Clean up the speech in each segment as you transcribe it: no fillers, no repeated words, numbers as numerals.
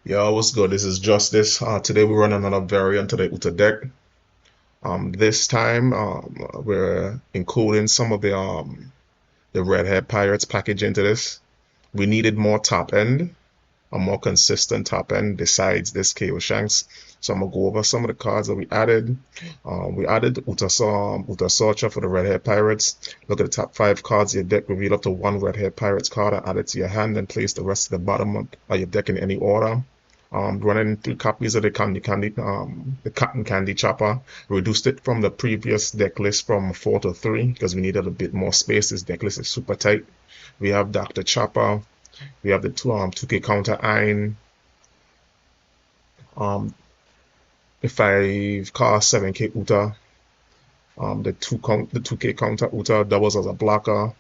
Yo, what's good? This is Justice. Today we run another variant to the Uta deck. This time we're including some of the Redhead Pirates package into this. We needed more top end, a more consistent top end besides this KO Shanks. So I'm gonna go over some of the cards that we added. We added Uta Sorcha for the Redhead Pirates. Look at the top 5 cards of your deck. Reveal up to 1 Redhead Pirates card and add it to your hand and place the rest of the bottom of your deck in any order. Running 3 copies of the cotton candy chopper. Reduced it from the previous deck list from 4 to 3 because we needed a bit more space. This deck list is super tight. We have Dr. Chopper. We have the 2K counter Iron. The 5 cost 7K Uta. The 2K counter Uta doubles as a blocker.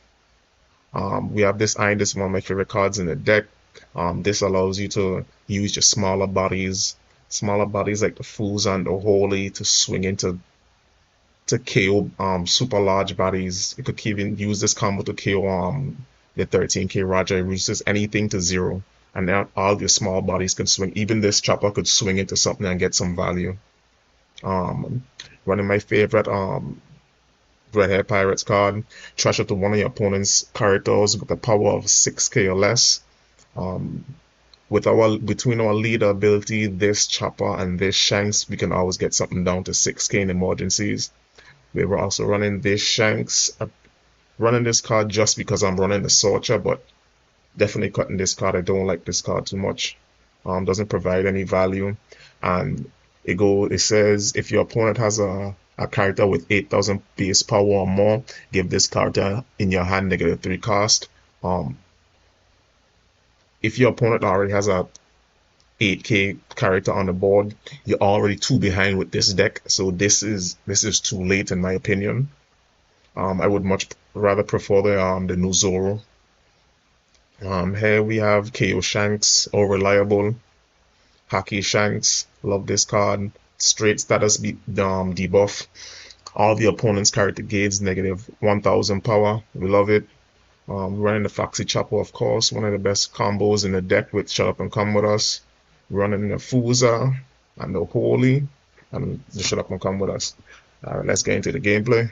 We have this Iron. This is one of my favorite cards in the deck. This allows you to use your smaller bodies like the FUZA and the Holy to swing into KO super large bodies. You could even use this combo to KO the 13K Raja. It reduces anything to 0, and now all of your small bodies can swing. Even this chopper could swing into something and get some value. Running my favorite Redhead Pirates card. Trash up to one of your opponent's characters with a power of 6K or less. Between our leader ability, this chopper and this Shanks, we can always get something down to 6K in emergencies. We were also running this Shanks, running this card just because I'm running the Sorcha, but definitely cutting this card. I don't like this card too much. Doesn't provide any value, and it says if your opponent has a character with 8,000 base power or more, give this character in your hand -3 cost. If your opponent already has a 8K character on the board, you're already 2 behind with this deck, so this is too late in my opinion. I would much rather prefer the new Zoro. Here we have KO Shanks, all reliable. Haki Shanks, love this card. Straight status debuff. All the opponent's character gains -1,000 power. We love it. Running the Foxy Chopper, of course, one of the best combos in the deck with Shut Up and Come With Us. Running the FUZA and the Holy and the Shut Up and Come With Us. Alright, let's get into the gameplay.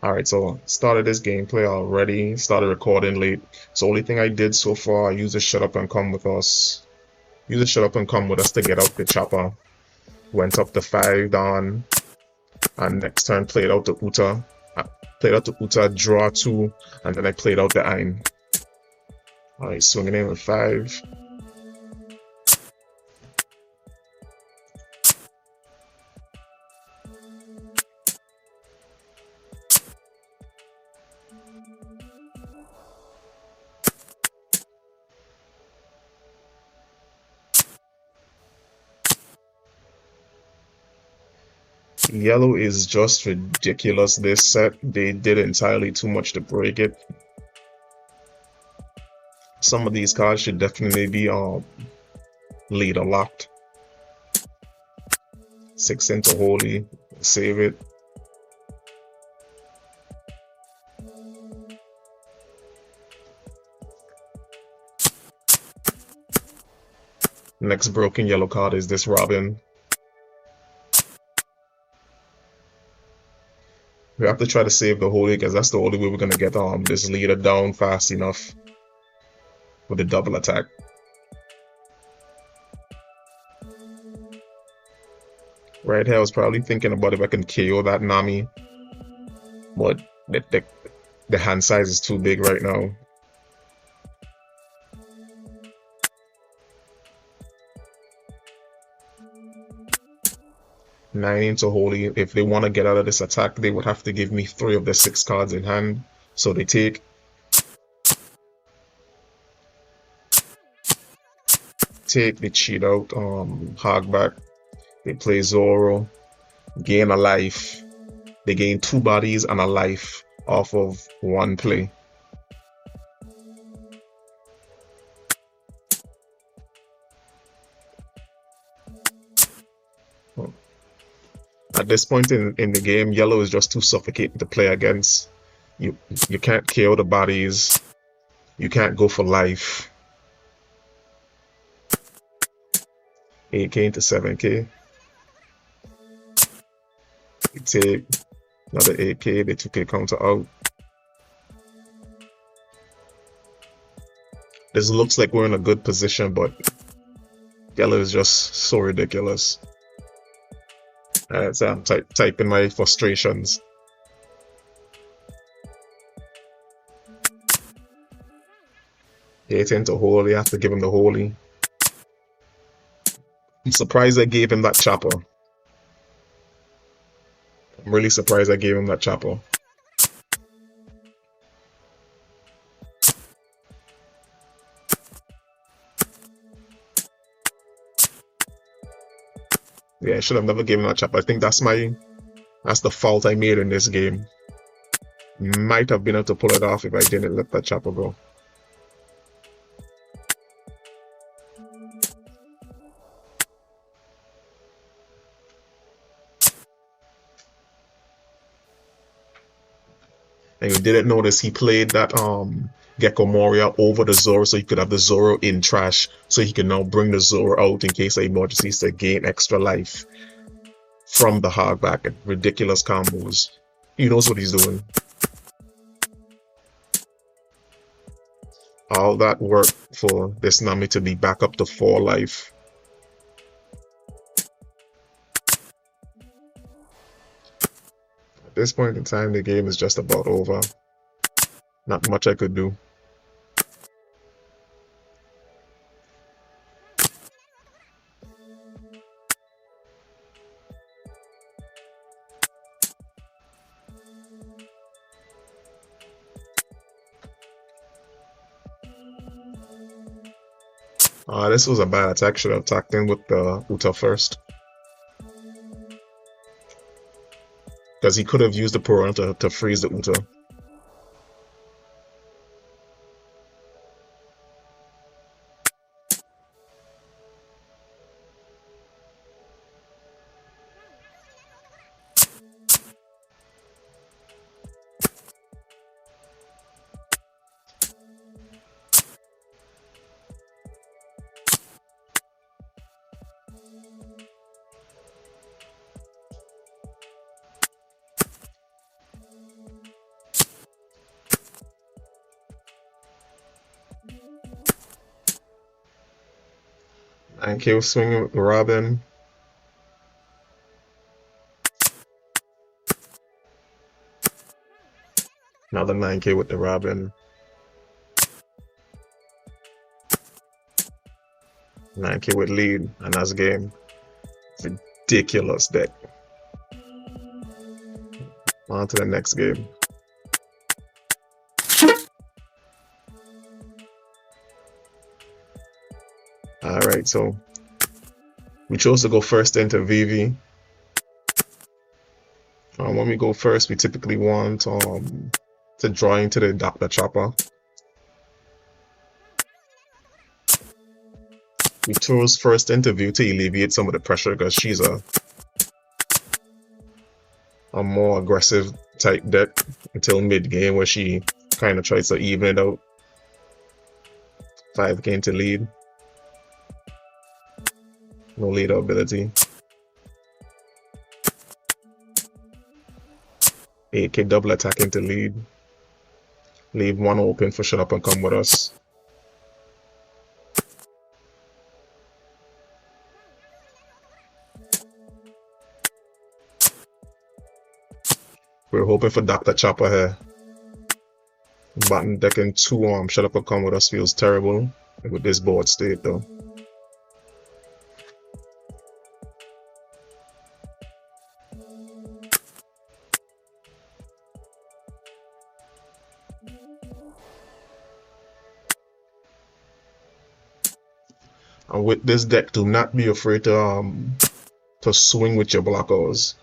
Alright, so started this gameplay already, started recording late. So only thing I did so far, I used the Shut Up and Come With Us. Use the Shut Up and Come With Us to get out the chopper. Went up to 5 down, and next turn played out the Uta. Played out the Uta, draw 2, and then I played out the Iron. Alright, swinging in with 5. Yellow is just ridiculous this set. They did entirely too much to break it. Some of these cards should definitely be leader locked. 6 into Holy, save it. Next broken yellow card is this Robin. We have to try to save the Holy because that's the only way we're gonna get this leader down fast enough with the double attack. Right here, I was probably thinking about if I can KO that Nami, but the hand size is too big right now. Nine into Holy. If they want to get out of this attack, they would have to give me 3 of the 6 cards in hand. So they take they cheat out Hog back. They play Zoro, gain a life. They gain 2 bodies and a life off of 1 play. At this point in the game, yellow is just too suffocating to play against. You can't KO the bodies. You can't go for life. 8k into 7k. We take another 8k, the 2k counter out. This looks like we're in a good position, but yellow is just so ridiculous. So I'm typing my frustrations. 8 into holy, I have to give him the holy. I'm surprised I gave him that chopper. I'm really surprised I gave him that chopper. Yeah, I should have never given that chopper. I think that's the fault I made in this game. Might have been able to pull it off if I didn't let that chopper go. And you didn't notice he played that Gecko Moria over the Zoro so he could have the Zoro in trash so he can now bring the Zoro out in case of emergencies to gain extra life from the hogback. Ridiculous combos. He knows what he's doing. All that work for this Nami to be back up to 4 life. At this point in time, the game is just about over. Not much I could do. This was a bad attack. Should have attacked in with the Uta first. Because he could have used the Piranha to freeze the Uta. And K swinging with Robin. Another 9k with the Robin. 9k with lead, and that's game. Ridiculous deck. On to the next game. Alright, so we chose to go first into Vivi. When we go first, we typically want to draw into the Dr. Chopper. We chose first interview to alleviate some of the pressure because she's a more aggressive type deck until mid game where she kind of tries to even it out. 5k into lead. No leader ability. 8k double attack into lead. Leave 1 open for shut up and come with us. We're hoping for Dr. Chopper here. Button decking 2 shut up and come with us feels terrible with this board state though. And with this deck, do not be afraid to swing with your blockers.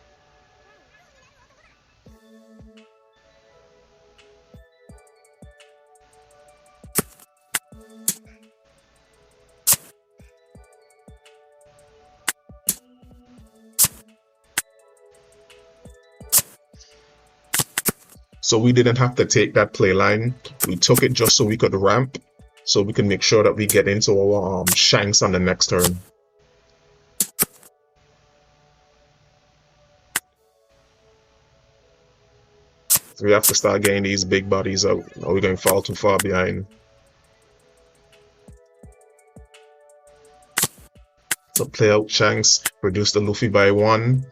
So we didn't have to take that play line. We took it just so we could ramp, so we can make sure that we get into our shanks on the next turn. We have to start getting these big bodies out. Or we're going to fall too far behind. So play out Shanks, reduce the Luffy by 1.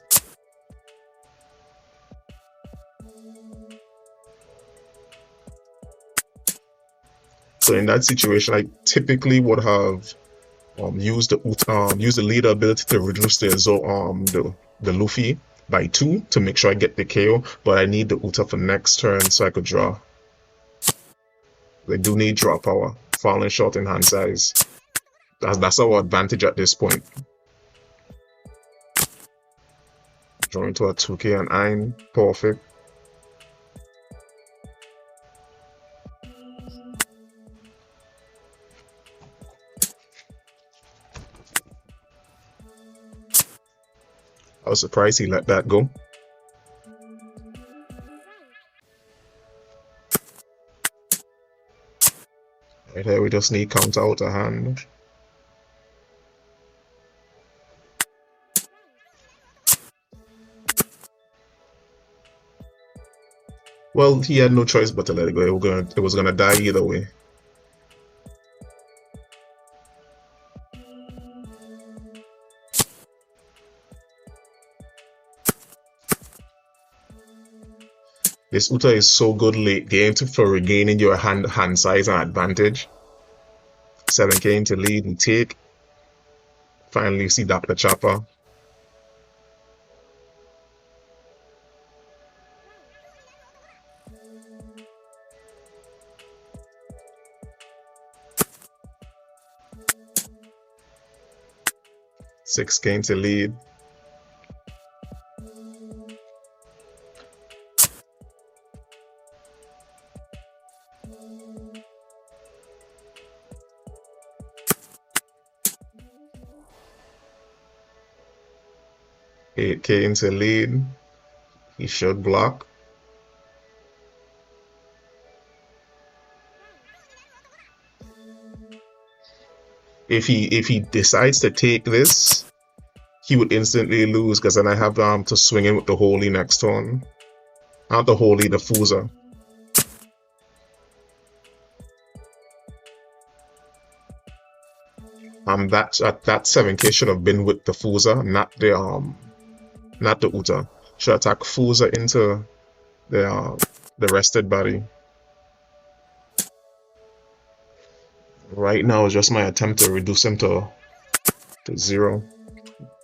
So in that situation, I typically would have used the leader ability to reduce the Luffy by 2 to make sure I get the KO, but I need the Uta for next turn so I could draw. They do need draw power, falling short in hand size. That's our advantage at this point. Drawing to a 2k and 9, perfect. I was surprised he let that go. Right here, we just need counter out a hand. Well, he had no choice but to let it go. It was gonna die either way. This Uta is so good late game for regaining your hand size and advantage. 7k into lead, we take. Finally see Dr. Chopper. Six k into lead. Eight k into lead. He should block. If he decides to take this, he would instantly lose because then I have to swing in with the Holy next turn. Not the Holy, the FUZA. That 7k should have been with the FUZA, not the Uta. Should attack FUZA into the rested body. Right now is just my attempt to reduce him to 0.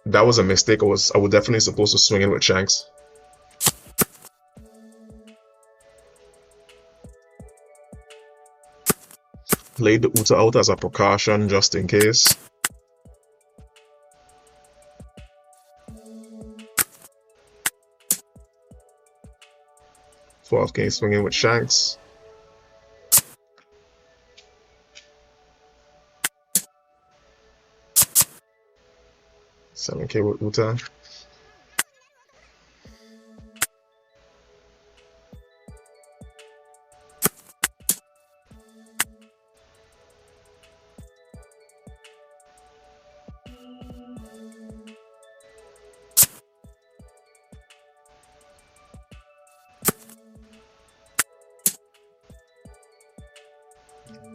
That was a mistake. I was definitely supposed to swing in with Shanks. Played the Uta out as a precaution just in case. Okay, swinging with Shanks. $7k with Uta.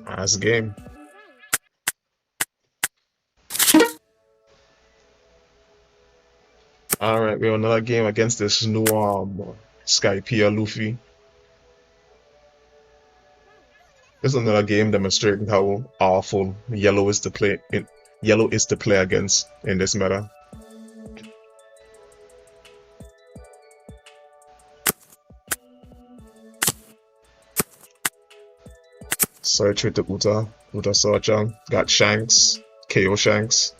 That's the game. Alright, we have another game against this new Skypiea Luffy. This is another game demonstrating how awful yellow is to play against in this meta. Search with the Uta Searcher, got Shanks, KO Shanks.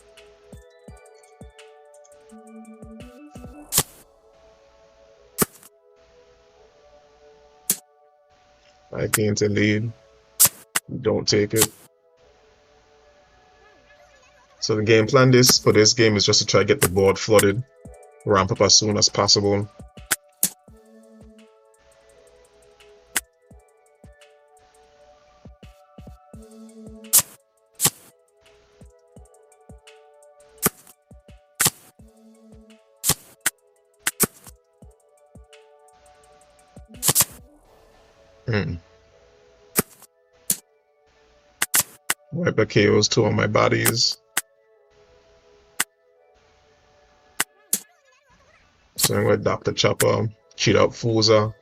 I came to lead, don't take it. So the game plan for this game is just to try to get the board flooded, ramp up as soon as possible. Mm. Wipe the KOs two on my bodies. Swing with Dr. Chopper. Cheat out FUZA.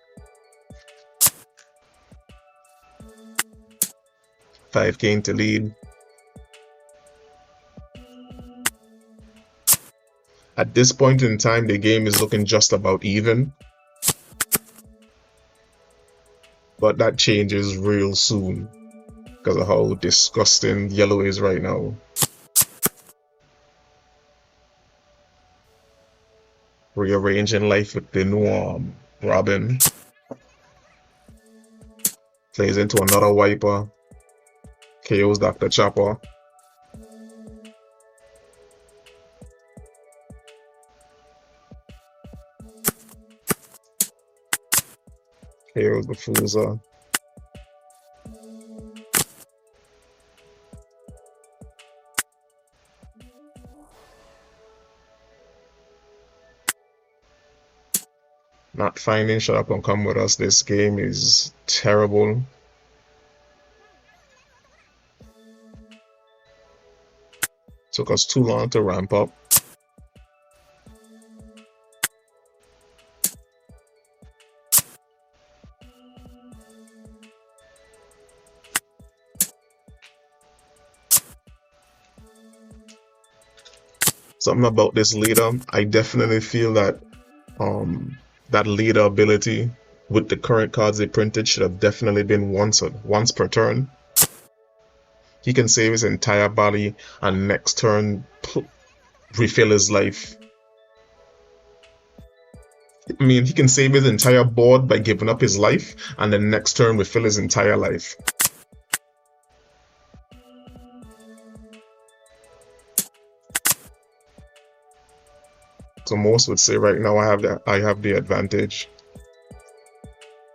5k into lead. At this point in time, the game is looking just about even. But that changes real soon because of how disgusting yellow is right now. Rearranging life with the new Robin. Plays into another wiper. KOs Dr. Chopper. KOs the FUZA. Not finding Shut Up and Come With Us. This game is terrible. Took us too long to ramp up. Something about this leader, I definitely feel that that leader ability with the current cards they printed should have definitely been once per turn. He can save his entire body and next turn refill his life. I mean, he can save his entire board by giving up his life and then next turn refill his entire life. So most would say right now I have the advantage.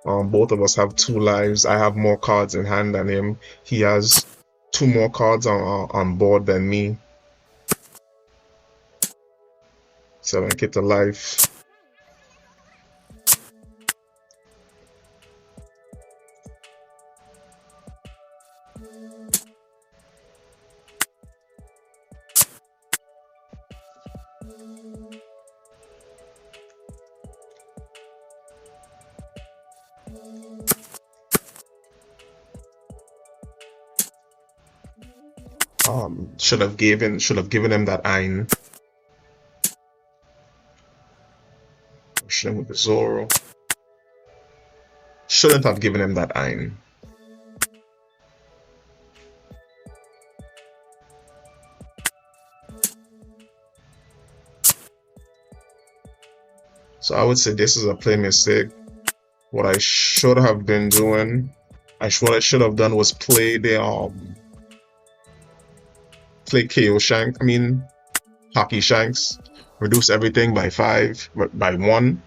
Both of us have 2 lives. I have more cards in hand than him. He has 2 more cards on board than me. 7k to life. Should have given him that Ein. Pushing with the Zoro. Shouldn't have given him that Ein. So I would say this is a play mistake. What I should have been doing, what I should have done was play the play KO Shank. I mean, Hockey Shanks. Reduce everything by 1,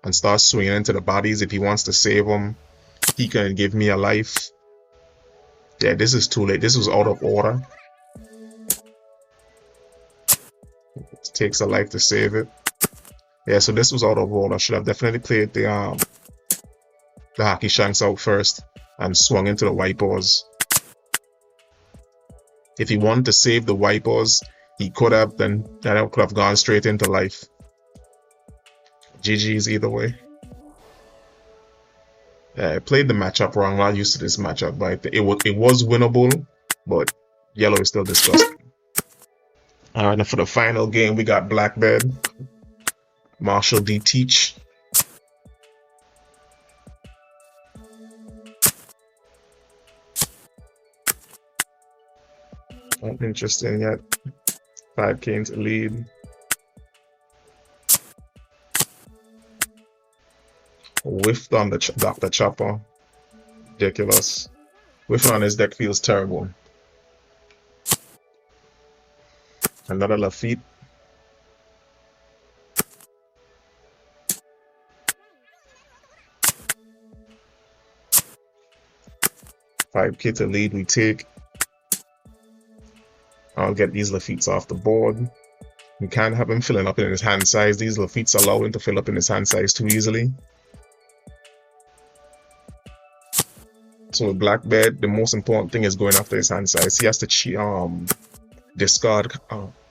and start swinging into the bodies. If he wants to save them, he can give me a life. Yeah, this is too late. This was out of order. It takes a life to save it. Yeah, so this was out of order. Should have definitely played the Hockey Shanks out first and swung into the wipers. If he wanted to save the wipers, he could have, then that could have gone straight into life. GG's either way. Yeah, I played the matchup wrong. I'm not used to this matchup, but it was winnable, but yellow is still disgusting. Alright, now for the final game, we got Blackbed. Marshall D. Teach. Not interesting yet. 5k into lead. Whiffed on the Dr. Chopper. Ridiculous. Whiffing on his deck feels terrible. Another Lafitte. $5k to lead we take. I'll get these Lafittes off the board. We can't have him filling up in his hand size. These Lafittes allow him to fill up in his hand size too easily. So with black bed, the most important thing is going after his hand size. He has to discard.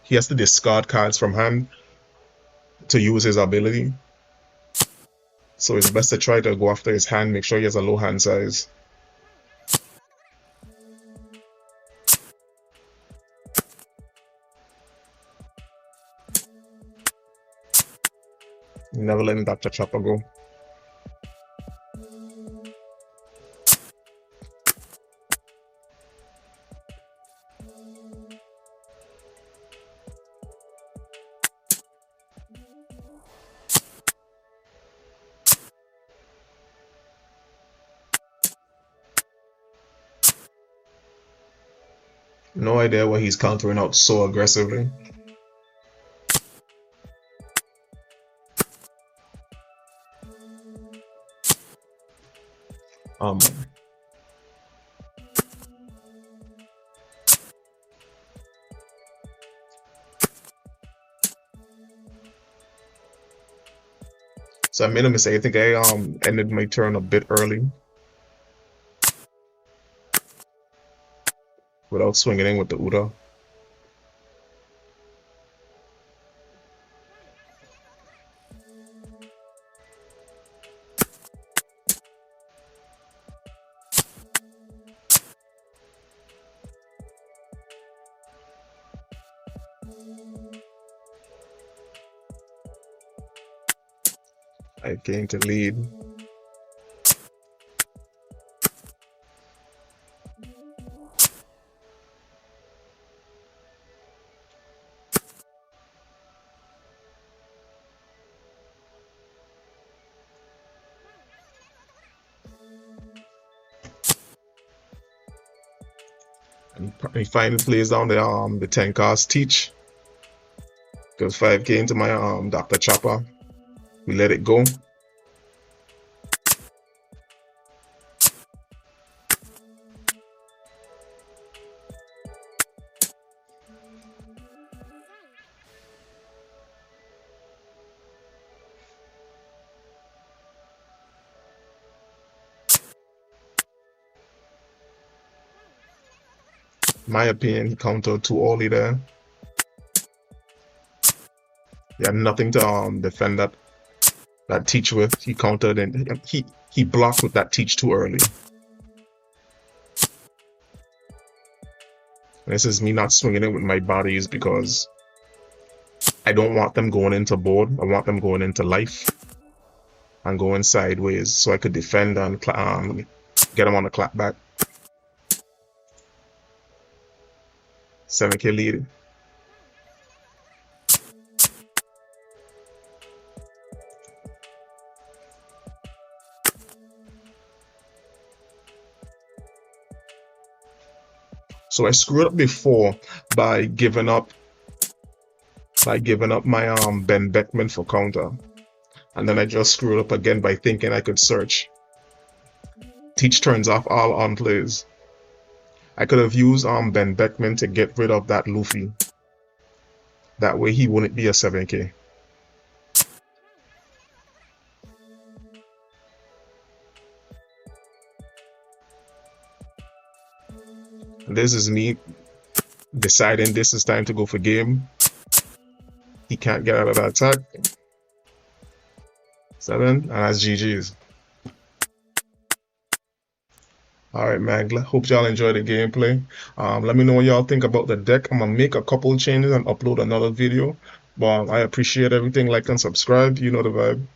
He has to discard cards from hand to use his ability. So it's best to try to go after his hand. Make sure he has a low hand size. Never letting Dr. Chopper go. No idea why he's countering out so aggressively. So I made a mistake. I think I ended my turn a bit early without swinging in with the Uta. I gained the lead. And he finally plays down the 10 cards teach. Goes 5k into my Dr. Chopper. We let it go. My opinion, he countered too early there. He had nothing to defend that teach with. He countered and he blocked with that teach too early. And this is me not swinging it with my bodies because I don't want them going into board. I want them going into life and going sideways so I could defend and get them on the clap back. 7k lead. So I screwed up before by giving up my Ben Beckman for counter. And then I just screwed up again by thinking I could search. Teach turns off all on plays. I could have used Ben Beckman to get rid of that Luffy. That way he wouldn't be a 7k. This is me deciding this is time to go for game. He can't get out of that attack. 7, and that's GG's. Alright, man, hope y'all enjoy the gameplay. Let me know what y'all think about the deck. I'm gonna make a couple changes and upload another video. But I appreciate everything. Like and subscribe. You know the vibe.